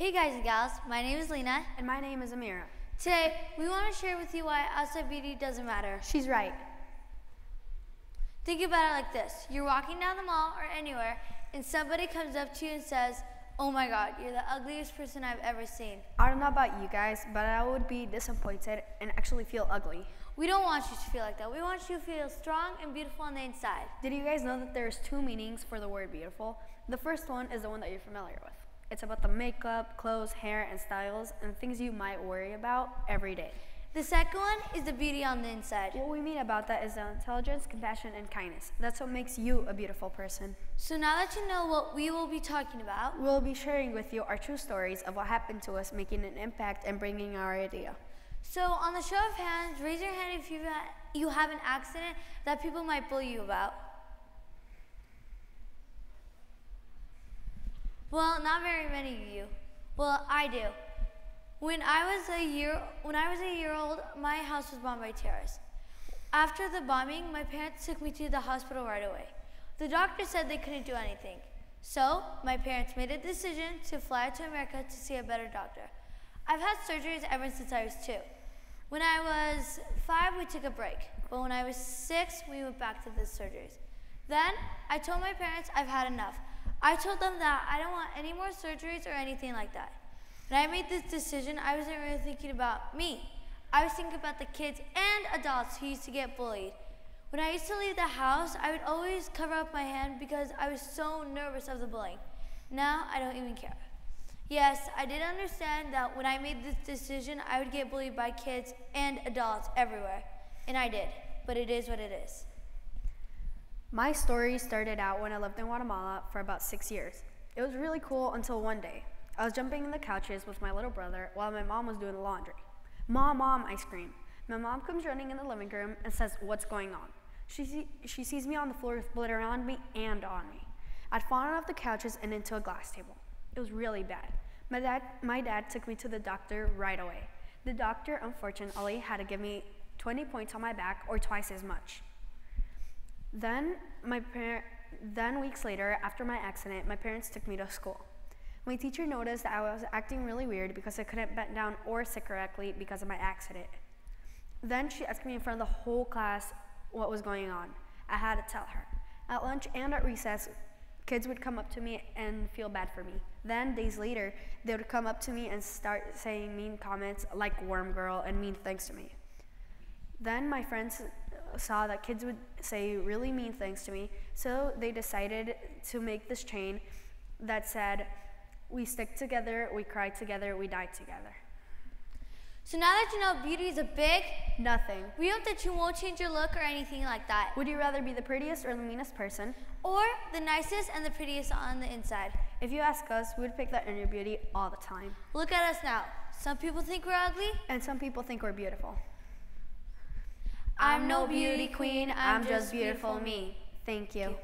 Hey guys and gals, my name is Lena. And my name is Amira. Today, we want to share with you why outside beauty doesn't matter. She's right. Think about it like this. You're walking down the mall or anywhere, and somebody comes up to you and says, "Oh my God, you're the ugliest person I've ever seen." I don't know about you guys, but I would be disappointed and actually feel ugly. We don't want you to feel like that. We want you to feel strong and beautiful on the inside. Did you guys know that there's two meanings for the word beautiful? The first one is the one that you're familiar with. It's about the makeup, clothes, hair, and styles, and things you might worry about every day. The second one is the beauty on the inside. What we mean about that is the intelligence, compassion, and kindness. That's what makes you a beautiful person. So now that you know what we will be talking about, we'll be sharing with you our true stories of what happened to us, making an impact and bringing our idea. So on the show of hands, raise your hand if you have an accident that people might bully you about. Well, not very many of you. Well, I do. When I was a year old, my house was bombed by terrorists. After the bombing, my parents took me to the hospital right away. The doctor said they couldn't do anything. So my parents made a decision to fly to America to see a better doctor. I've had surgeries ever since I was 2. When I was 5, we took a break. But when I was 6, we went back to the surgeries. Then I told my parents I've had enough. I told them that I don't want any more surgeries or anything like that. When I made this decision, I wasn't really thinking about me. I was thinking about the kids and adults who used to get bullied. When I used to leave the house, I would always cover up my hand because I was so nervous of the bullying. Now, I don't even care. Yes, I did understand that when I made this decision, I would get bullied by kids and adults everywhere. And I did, but it is what it is. My story started out when I lived in Guatemala for about 6 years. It was really cool until one day. I was jumping in the couches with my little brother while my mom was doing the laundry. "Mom, Mom," I scream. My mom comes running in the living room and says, "What's going on?" She sees me on the floor with blood around me and on me. I'd fallen off the couches and into a glass table. It was really bad. My dad took me to the doctor right away. The doctor, unfortunately, had to give me 20 points on my back or twice as much. Then weeks later, after my accident, my parents took me to school. My teacher noticed that I was acting really weird because I couldn't bend down or sit correctly because of my accident. Then she asked me in front of the whole class what was going on. I had to tell her. At lunch and at recess, kids would come up to me and feel bad for me. Then, days later, they would come up to me and start saying mean comments like "worm girl" and mean things to me. Then my friends saw that kids would say really mean things to me, so they decided to make this chain that said, "We stick together, we cry together, we die together." So now that you know beauty is a big nothing, we hope that you won't change your look or anything like that. Would you rather be the prettiest or the meanest person? Or the nicest and the prettiest on the inside? If you ask us, we would pick that inner beauty all the time. Look at us now. Some people think we're ugly. And some people think we're beautiful. I'm no beauty queen, I'm just beautiful me. Thank you.